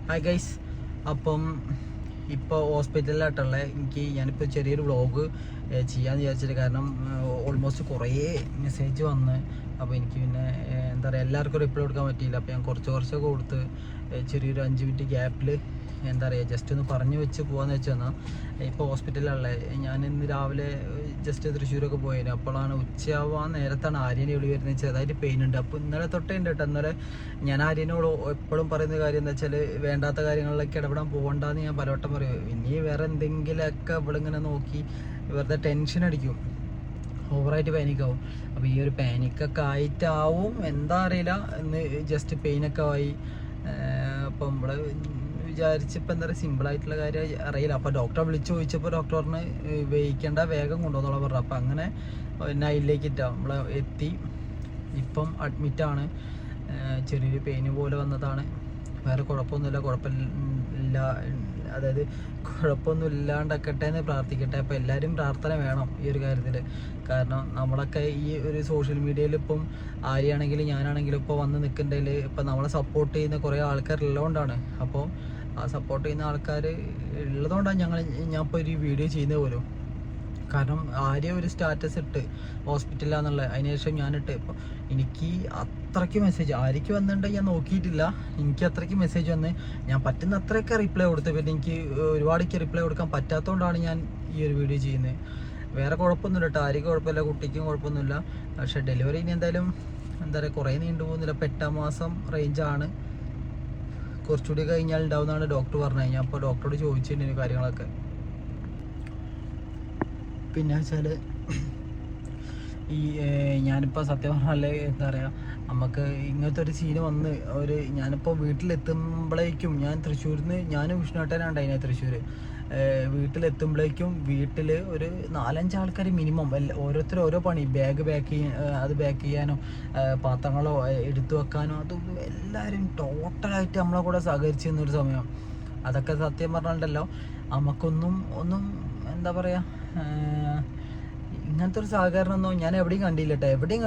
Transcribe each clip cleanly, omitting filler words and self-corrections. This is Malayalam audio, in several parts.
Hi guys. അപ്പം ഇപ്പോൾ ഹോസ്പിറ്റലിലായിട്ടുള്ള ഞാനിപ്പോൾ ചെറിയൊരു വ്ളോഗ് ചെയ്യാമെന്ന് വിചാരിച്ചിട്ട്, കാരണം ഓൾമോസ്റ്റ് കുറേ മെസ്സേജ് വന്ന്. അപ്പോൾ എനിക്ക് പിന്നെ എന്താ പറയുക, എല്ലാവർക്കും റിപ്ലൈ കൊടുക്കാൻ പറ്റിയില്ല. അപ്പോൾ ഞാൻ കുറച്ചൊക്കെ കൊടുത്ത് ചെറിയൊരു 5 മിനിറ്റ് ഗ്യാപ്പിൽ എന്താ പറയുക ജസ്റ്റ് ഒന്ന് പറഞ്ഞു വെച്ച് പോകാമെന്ന് വെച്ച് വന്നാൽ, ഇപ്പോൾ ഹോസ്പിറ്റലിലുള്ളത്. ഞാൻ ഇന്ന് രാവിലെ ജസ്റ്റ് തൃശ്ശൂരൊക്കെ പോയിരുന്നു. അപ്പോഴാണ് ഉച്ചയാവാൻ നേരത്താണ് ആര്യനെ വിളി വരുന്നത്. ചെറുതായിട്ട് പെയിൻ ഉണ്ട്. അപ്പോൾ ഇന്നലെ തൊട്ടേ ഉണ്ട് കേട്ടോ. ഇന്നലെ ഞാൻ ആര്യനോട് എപ്പോഴും പറയുന്ന കാര്യം എന്താ വെച്ചാൽ, വേണ്ടാത്ത കാര്യങ്ങളിലൊക്കെ ഇടപെടാൻ പോകണ്ടെന്ന് ഞാൻ പലവട്ടം പറയും. ഇനി വേറെ എന്തെങ്കിലുമൊക്കെ ഇവിടെ ഇങ്ങനെ നോക്കി വെറുതെ ടെൻഷൻ അടിക്കും, ഓവറായിട്ട് പാനിക്കാവും. അപ്പോൾ ഈ ഒരു പാനിക്കൊക്കെ ആയിട്ടാവും എന്താ അറിയില്ല, ഇന്ന് ജസ്റ്റ് പെയിനൊക്കെ ആയി. അപ്പം നമ്മൾ വിചാരിച്ചിപ്പോൾ എന്താ പറയുക, സിമ്പിളായിട്ടുള്ള കാര്യം അറിയില്ല. അപ്പോൾ ഡോക്ടറെ വിളിച്ച് ചോദിച്ചപ്പോൾ ഡോക്ടർ പറഞ്ഞ് വഹിക്കേണ്ട, വേഗം കൊണ്ടുവന്നോളാം പറഞ്ഞു. അപ്പോൾ അങ്ങനെ നൈറ്റിലേക്ക് നമ്മൾ എത്തി. ഇപ്പം അഡ്മിറ്റാണ്. ചെറിയൊരു പെയിന് പോലെ വന്നതാണ്. വേറെ കുഴപ്പമൊന്നുമില്ല, അതായത് കുഴപ്പമൊന്നും ഇല്ലാണ്ടൊക്കട്ടെ എന്ന് പ്രാർത്ഥിക്കട്ടെ. അപ്പോൾ എല്ലാവരും പ്രാർത്ഥന വേണം ഈ ഒരു കാര്യത്തിൽ. കാരണം നമ്മളൊക്കെ ഈ ഒരു സോഷ്യൽ മീഡിയയിൽ ഇപ്പം ആരെയാണെങ്കിലും ഞാനാണെങ്കിലും ഇപ്പോൾ വന്ന് നിൽക്കേണ്ടതിൽ ഇപ്പം നമ്മളെ സപ്പോർട്ട് ചെയ്യുന്ന കുറേ ആൾക്കാരുള്ളതുകൊണ്ടാണ്. അപ്പോൾ ആ സപ്പോർട്ട് ചെയ്യുന്ന ആൾക്കാർ ഉള്ളതുകൊണ്ടാണ് ഞാൻ ഇപ്പോൾ ഒരു വീഡിയോ ചെയ്യുന്നത് പോലും. കാരണം ആരെയും ഒരു സ്റ്റാറ്റസ് ഇട്ട് ഹോസ്പിറ്റലിലാന്നുള്ള, അതിനുശേഷം ഞാനിട്ട് ഇപ്പോൾ എനിക്ക് അത്രയ്ക്ക് മെസ്സേജ് ആർക്ക് വന്നിട്ടുണ്ടെങ്കിൽ ഞാൻ നോക്കിയിട്ടില്ല. എനിക്ക് അത്രയ്ക്ക് മെസ്സേജ് വന്ന് ഞാൻ പറ്റുന്ന അത്രയൊക്കെ റിപ്ലൈ കൊടുത്തു. പിന്നെ എനിക്ക് ഒരുപാടേക്ക് റിപ്ലൈ കൊടുക്കാൻ പറ്റാത്തതുകൊണ്ടാണ് ഞാൻ ഈ ഒരു വീഡിയോ ചെയ്യുന്നത്. വേറെ കുഴപ്പമൊന്നുമില്ല കേട്ടോ, ആർക്കും കുഴപ്പമില്ല, കുട്ടിക്കും കുഴപ്പമൊന്നുമില്ല. പക്ഷേ ഡെലിവറി ഇനി എന്തായാലും എന്താ പറയുക കുറേ നീണ്ടു പോകുന്നില്ല. ഇപ്പോൾ 8-ാം മാസം റേഞ്ചാണ്. കുറച്ചുകൂടി കഴിഞ്ഞാൽ ഉണ്ടാവുമെന്നാണ് ഡോക്ടർ പറഞ്ഞത്. ഞാൻ അപ്പോൾ ഡോക്ടറോട് ചോദിച്ചിട്ടുണ്ട് കാര്യങ്ങളൊക്കെ. പിന്നെ വെച്ചാൽ ഈ ഞാനിപ്പോൾ സത്യം പറഞ്ഞാൽ എന്താ പറയുക, നമുക്ക് ഇങ്ങനത്തെ ഒരു സീന് വന്ന് ഞാനിപ്പോൾ വീട്ടിലെത്തുമ്പോഴേക്കും, ഞാൻ തൃശ്ശൂരിൽ നിന്ന്, ഞാൻ വിഷ്ണുവേട്ടനാണ് തൃശ്ശൂർ. വീട്ടിലെത്തുമ്പോഴേക്കും വീട്ടിൽ ഒരു 4-5 ആൾക്കാർ മിനിമം, ഓരോരുത്തരും ഓരോ പണി, ബാഗ് പാക്ക് ചെയ്യാനോ പാത്രങ്ങളോ എടുത്തു വെക്കാനോ, അതും എല്ലാവരും ടോട്ടലായിട്ട് നമ്മളെ കൂടെ സഹകരിച്ചിരുന്നൊരു സമയം. അതൊക്കെ സത്യം പറഞ്ഞിട്ടുണ്ടല്ലോ, നമുക്കൊന്നും എന്താ പറയുക, ഇങ്ങനത്തെ ഒരു സഹകരണമൊന്നും ഞാൻ എവിടെയും കണ്ടില്ല കേട്ടോ. എവിടെയും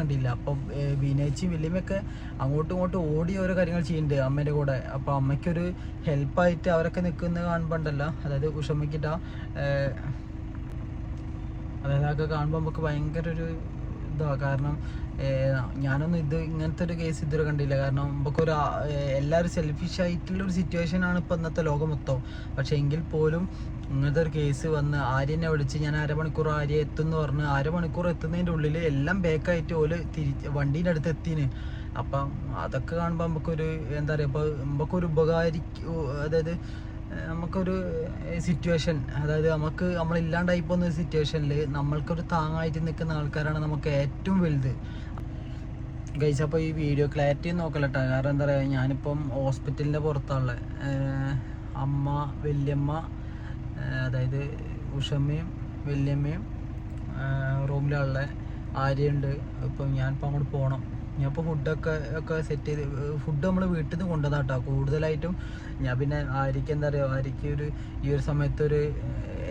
കണ്ടില്ല. അപ്പം വിനേച്ചും വല്യമ്മയൊക്കെ അങ്ങോട്ടും ഇങ്ങോട്ടും ഓടി ഓരോ കാര്യങ്ങൾ ചെയ്യുന്നുണ്ട് അമ്മേൻ്റെ കൂടെ. അപ്പോൾ അമ്മയ്ക്കൊരു ഹെൽപ്പായിട്ട് അവരൊക്കെ നിൽക്കുന്നത് കാണുമ്പോണ്ടല്ലോ, അതായത് ഉഷമ്മയ്ക്കിട്ടാ, അതായത് അതൊക്കെ കാണുമ്പോൾ നമുക്ക് ഭയങ്കര ഒരു ഇതാണ്. കാരണം ഞാനൊന്നും ഇങ്ങനത്തെ ഒരു കേസ് ഇതുവരെ കണ്ടില്ല. കാരണം നമുക്കൊരു എല്ലാവരും സെൽഫിഷ് ആയിട്ടുള്ളൊരു സിറ്റുവേഷനാണ് ഇപ്പോൾ ഇന്നത്തെ ലോകം മൊത്തം. പക്ഷേ എങ്കിൽ പോലും ഇങ്ങനത്തെ ഒരു കേസ് വന്ന് ആര്യനെ വിളിച്ച്, ഞാൻ അരമണിക്കൂർ ആര്യ എത്തുമെന്ന് പറഞ്ഞ്, അരമണിക്കൂർ എത്തുന്നതിൻ്റെ ഉള്ളിൽ എല്ലാം ബേക്കായിട്ട് വണ്ടീൻ്റെ അടുത്ത് എത്തിന്. അപ്പം അതൊക്കെ കാണുമ്പോൾ നമുക്കൊരു എന്താ പറയുക, ഇപ്പോൾ നമുക്കൊരു അതായത് നമുക്കൊരു സിറ്റുവേഷൻ, അതായത് നമ്മളില്ലാണ്ടായി പോകുന്ന ഒരു സിറ്റുവേഷനിൽ നമ്മൾക്കൊരു താങ്ങായിട്ട് നിൽക്കുന്ന ആൾക്കാരാണ് നമുക്ക് ഏറ്റവും വലുത് ഗൈസ്. അപ്പോൾ ഈ വീഡിയോ ക്ലാരിറ്റി നോക്കലട്ടോ. കാരണം എന്താ പറയുക, ഞാനിപ്പം ഹോസ്പിറ്റലിൻ്റെ പുറത്താണുള്ളത്. അമ്മ, വല്യമ്മ, അതായത് ഉഷമ്മയും വല്യമ്മയും റൂമിലുള്ള ആര്യയുണ്ട്. ഇപ്പം ഞാനിപ്പോൾ അങ്ങോട്ട് പോകണം. ഞാനിപ്പോൾ ഫുഡൊക്കെ സെറ്റ് ചെയ്ത്, ഫുഡ് നമ്മൾ വീട്ടിൽ നിന്ന് കൊണ്ടുവന്നാട്ടോ കൂടുതലായിട്ടും. ഞാൻ പിന്നെ ആര്യക്ക് എന്താ പറയുക, ആര്യക്ക് ഈ ഒരു സമയത്ത്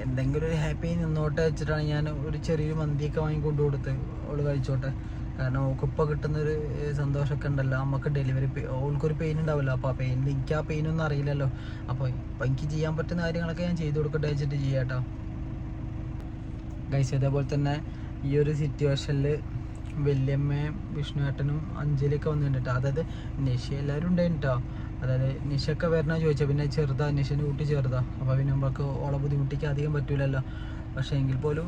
എന്തെങ്കിലും ഒരു ഹാപ്പി നിന്നോട്ടെ വെച്ചിട്ടാണ് ഞാൻ ഒരു ചെറിയൊരു മന്തിയൊക്കെ വാങ്ങിക്കൊണ്ട് കൊടുത്ത് അവള് കഴിച്ചോട്ടെ. കാരണം അവൾക്കിപ്പോൾ കിട്ടുന്നൊരു സന്തോഷമൊക്കെ ഉണ്ടല്ലോ. നമുക്ക് അവൾക്കൊരു പെയിൻ ഉണ്ടാവില്ല. അപ്പോൾ ആ എനിക്ക് ആ പെയിനൊന്നും അറിയില്ലല്ലോ. അപ്പോൾ എനിക്ക് ചെയ്യാൻ പറ്റുന്ന കാര്യങ്ങളൊക്കെ ഞാൻ ചെയ്ത് കൊടുക്കട്ടെ വെച്ചിട്ട് ചെയ്യാട്ടോ ഗൈസ്. അതേപോലെ തന്നെ ഈ ഒരു സിറ്റുവേഷനിൽ വല്യമ്മയും വിഷ്ണുവേട്ടനും അഞ്ജലിയൊക്കെ വന്നിട്ടുണ്ട്. അതായത് നിഷ എല്ലാവരും ഉണ്ടായിരുന്നു കേട്ടോ. അതായത് നിഷയൊക്കെ വരണ ചോദിച്ചാൽ, പിന്നെ നിഷേൻ്റെ കുട്ടി ചെറുതാ. അപ്പോൾ പിന്നെ നമുക്ക് ഓളെ ബുദ്ധിമുട്ടിക്ക് അധികം പറ്റൂലല്ലോ. പക്ഷേ എങ്കിൽ പോലും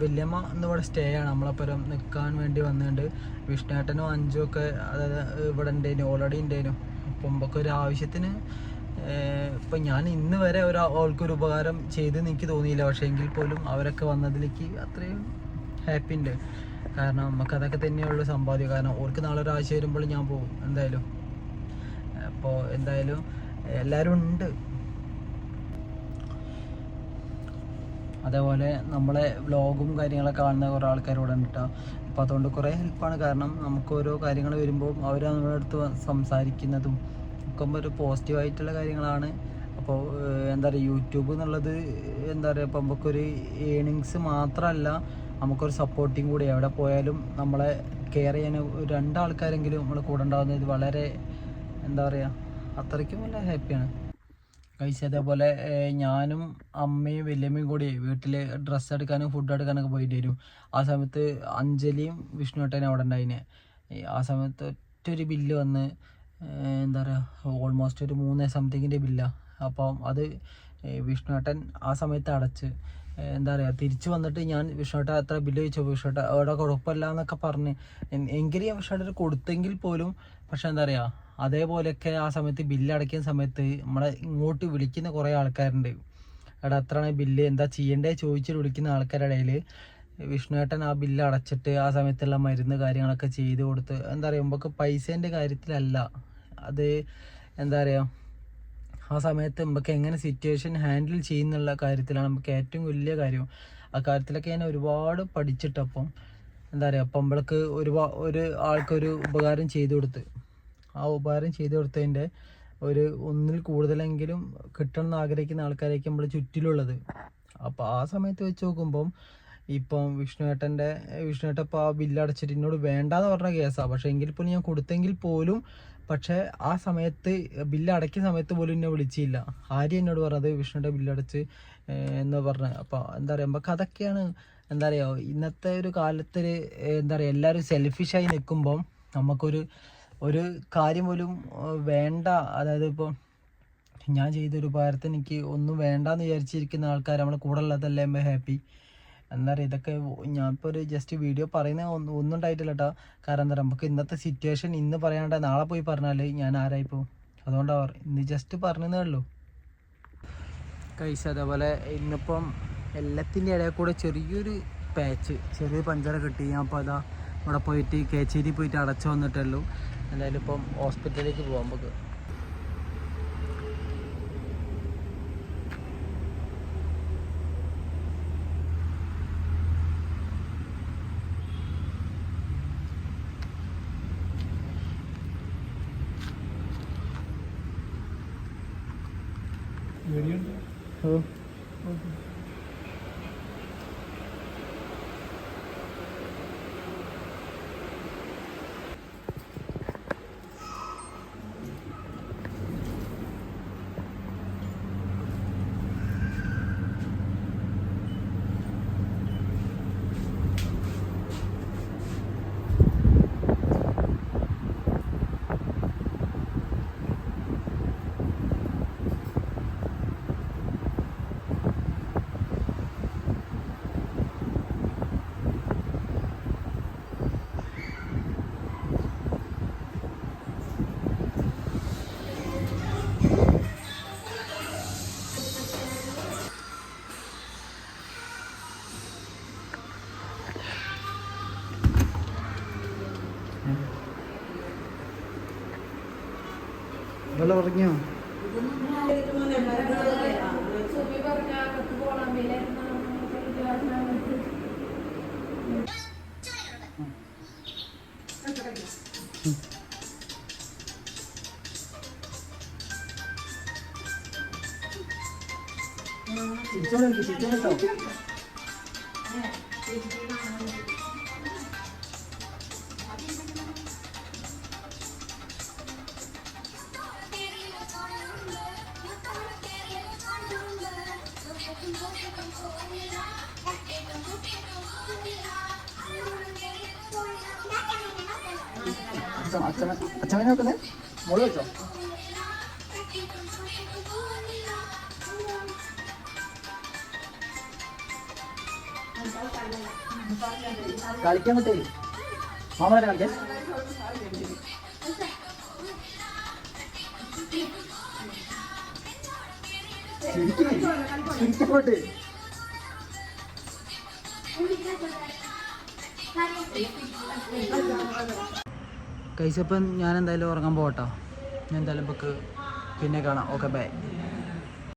വല്യമ്മ ഇന്നിവിടെ സ്റ്റേ ആണ്, നമ്മളപ്പുറം നിൽക്കാൻ വേണ്ടി വന്നിട്ടുണ്ട്. വിഷ്ണുവേട്ടനും അഞ്ചും ഒക്കെ അതായത് ഇവിടെ ഉണ്ടായിരുന്നു, ഓൾറെഡി ഉണ്ടായിരുന്നു. അപ്പം നമുക്ക് ഒരു ആവശ്യത്തിന് ഇപ്പം ഞാൻ ഇന്ന് വരെ ആൾക്കൊരു ഉപകാരം ചെയ്തെന്ന് എനിക്ക് തോന്നിയില്ല. പക്ഷേ എങ്കിൽ പോലും അവരൊക്കെ വന്നതിലേക്ക് അത്രയും ഹാപ്പി ഉണ്ട്. കാരണം നമുക്കതൊക്കെ തന്നെയുള്ളൂ സമ്പാദ്യം. കാരണം ഓർക്ക് നാളെ ഒരു ആവശ്യം വരുമ്പോൾ ഞാൻ പോകും എന്തായാലും. അപ്പോൾ എന്തായാലും എല്ലാവരും ഉണ്ട്. അതേപോലെ നമ്മളെ വ്ളോഗും കാര്യങ്ങളൊക്കെ കാണുന്ന കുറേ ആൾക്കാരോട് ഉണ്ട് കേട്ടോ. അപ്പോൾ അതുകൊണ്ട് കുറേ ഹെൽപ്പാണ്. കാരണം നമുക്ക് ഓരോ കാര്യങ്ങൾ വരുമ്പോൾ അവർ നമ്മുടെ അടുത്ത് സംസാരിക്കുന്നതും ഒക്കെ ഒരു പോസിറ്റീവായിട്ടുള്ള കാര്യങ്ങളാണ്. അപ്പോൾ എന്താ പറയുക, യൂട്യൂബ് എന്നുള്ളത് എന്താ പറയുക, ഇപ്പോൾ നമുക്കൊരു ഏണിങ്സ് മാത്രമല്ല, നമുക്കൊരു സപ്പോർട്ടിങ് കൂടി. എവിടെ പോയാലും നമ്മളെ കെയർ ചെയ്യാൻ 2 ആൾക്കാരെങ്കിലും നമ്മൾ കൂടെ ഉണ്ടാകുന്നത് വളരെ എന്താ പറയുക, അത്രയ്ക്കും നല്ല ഹാപ്പിയാണ് കഴിച്ച്. അതേപോലെ ഞാനും അമ്മയും വല്യമ്മയും കൂടി വീട്ടിൽ ഡ്രസ്സ് എടുക്കാനും ഫുഡ് എടുക്കാനൊക്കെ പോയിട്ട് വരും. ആ സമയത്ത് അഞ്ജലിയും വിഷ്ണുവേട്ടനും അവിടെ ഉണ്ടായിന്. ആ സമയത്ത് ഒറ്റൊരു ബില്ല് വന്ന് എന്താ പറയുക, ഓൾമോസ്റ്റ് ഒരു 3 സംതിങ്ങിൻ്റെ ബില്ലാണ്. അപ്പം അത് വിഷ്ണുവേട്ടൻ ആ സമയത്ത് അടച്ച്. എന്താ പറയുക, തിരിച്ച് വന്നിട്ട് ഞാൻ വിഷ്ണുവേട്ടൻ അത്ര ബില്ല് ചോദിച്ചു. വിഷ്ണുവേട്ടൻ അവിടെ കുഴപ്പമില്ല എന്നൊക്കെ പറഞ്ഞ് എങ്കിലും ഞാൻ വിഷ്ണുവേട്ടൻ കൊടുത്തെങ്കിൽ പോലും, പക്ഷെ എന്താ പറയുക, അതേപോലെയൊക്കെ ആ സമയത്ത് ബില്ല് അടയ്ക്കുന്ന സമയത്ത് നമ്മളെ ഇങ്ങോട്ട് വിളിക്കുന്ന കുറേ ആൾക്കാരുണ്ട്. എടാ എത്രയാണ് ബില്ല്, എന്താ ചെയ്യേണ്ടേ ചോദിച്ചിട്ട് വിളിക്കുന്ന ആൾക്കാരുടെ ഇടയിൽ വിഷ്ണുവേട്ടൻ ആ ബില്ല് അടച്ചിട്ട് ആ സമയത്തുള്ള മരുന്ന് കാര്യങ്ങളൊക്കെ ചെയ്ത് കൊടുത്ത്, എന്താ പറയുക, നമുക്ക് പൈസേൻ്റെ കാര്യത്തിലല്ല അത്, എന്താ പറയുക, ആ സമയത്ത് നമുക്ക് എങ്ങനെ സിറ്റുവേഷൻ ഹാൻഡിൽ ചെയ്യുന്നുള്ള കാര്യത്തിലാണ് നമുക്ക് ഏറ്റവും വലിയ കാര്യം. ആ കാര്യത്തിലൊക്കെ ഞാൻ ഒരുപാട് പഠിച്ചിട്ടപ്പം എന്താ പറയുക, അപ്പം നമ്മൾക്ക് ഒരു ആൾക്കൊരു ഉപകാരം ചെയ്തു കൊടുത്ത്, ആ ഉപകാരം ചെയ്തു കൊടുത്തതിൻ്റെ ഒന്നിൽ കൂടുതലെങ്കിലും കിട്ടണം എന്ന് ആഗ്രഹിക്കുന്ന ആൾക്കാരായിരിക്കും നമ്മൾ ചുറ്റിലുള്ളത്. അപ്പോൾ ആ സമയത്ത് വെച്ച് നോക്കുമ്പം ഇപ്പം വിഷ്ണുവേട്ടൻ ഇപ്പോൾ ആ ബില്ല് അടച്ചിട്ട് എന്നോട് വേണ്ടാന്ന് പറഞ്ഞ കേസാണ്. പക്ഷേ എങ്കിൽ പോലും ഞാൻ കൊടുത്തെങ്കിൽ പോലും, പക്ഷേ ആ സമയത്ത് ബില്ല് അടയ്ക്കുന്ന സമയത്ത് പോലും എന്നെ വിളിച്ചില്ല. ആര്യം എന്നോട് പറഞ്ഞത് വിഷ്ണുവിൻ്റെ ബില്ലടച്ച് എന്ന് പറഞ്ഞത്. അപ്പോൾ എന്താ പറയുക, നമുക്ക് അതൊക്കെയാണ് എന്താ പറയുക, ഇന്നത്തെ ഒരു കാലത്തിൽ എന്താ പറയുക, എല്ലാവരും സെൽഫിഷായി നിൽക്കുമ്പം ഒരു കാര്യം പോലും വേണ്ട. അതായത് ഇപ്പോൾ ഞാൻ ചെയ്തൊരു ഉപകാരത്തിന് എനിക്ക് ഒന്നും വേണ്ടാന്ന് വിചാരിച്ചിരിക്കുന്ന ആൾക്കാർ നമ്മളെ കൂടെ ഉള്ളതല്ലേ ഹാപ്പി. എന്താ പറയുക, ഇതൊക്കെ ഞാനിപ്പോൾ ഒരു ജസ്റ്റ് വീഡിയോ പറയുന്ന ഒന്നും ഉണ്ടായിട്ടില്ല കേട്ടോ. കാരണം എന്താ പറയുക, നമുക്ക് ഇന്നത്തെ സിറ്റുവേഷൻ ഇന്ന് പറയാണ്ട് നാളെ പോയി പറഞ്ഞാൽ ഞാൻ ആരായിപ്പോൾ, അതുകൊണ്ടാണ് ഇന്ന് ജസ്റ്റ് പറഞ്ഞതേ ഉള്ളൂ കഴിച്ച്. അതേപോലെ ഇന്നിപ്പം എല്ലാത്തിൻ്റെ ഇടയിൽ കൂടെ ചെറിയൊരു പഞ്ചറ കിട്ടി. ഞാൻ അപ്പോൾ അതാ ഇവിടെ പോയിട്ട് കേച്ചേരി പോയിട്ട് അടച്ചു വന്നിട്ടുള്ളൂ. എന്തായാലും ഇപ്പം ഹോസ്പിറ്റലിലേക്ക് പോകാം നമുക്ക്. വെള്ളം ഉറങ്ങിയോ? അച്ഛനെ നോക്കുന്നേ മോള് വെച്ചോ. കളിക്കാൻ പറ്റേ മാമനെ കളിക്കാൻ ശരിക്കോട്ടെ. കഴിച്ചപ്പം ഞാൻ എന്തായാലും ഉറങ്ങാൻ പോകട്ടോ. ഞാൻ എന്തായാലും നമുക്ക് പിന്നെ കാണാം. Okay bye.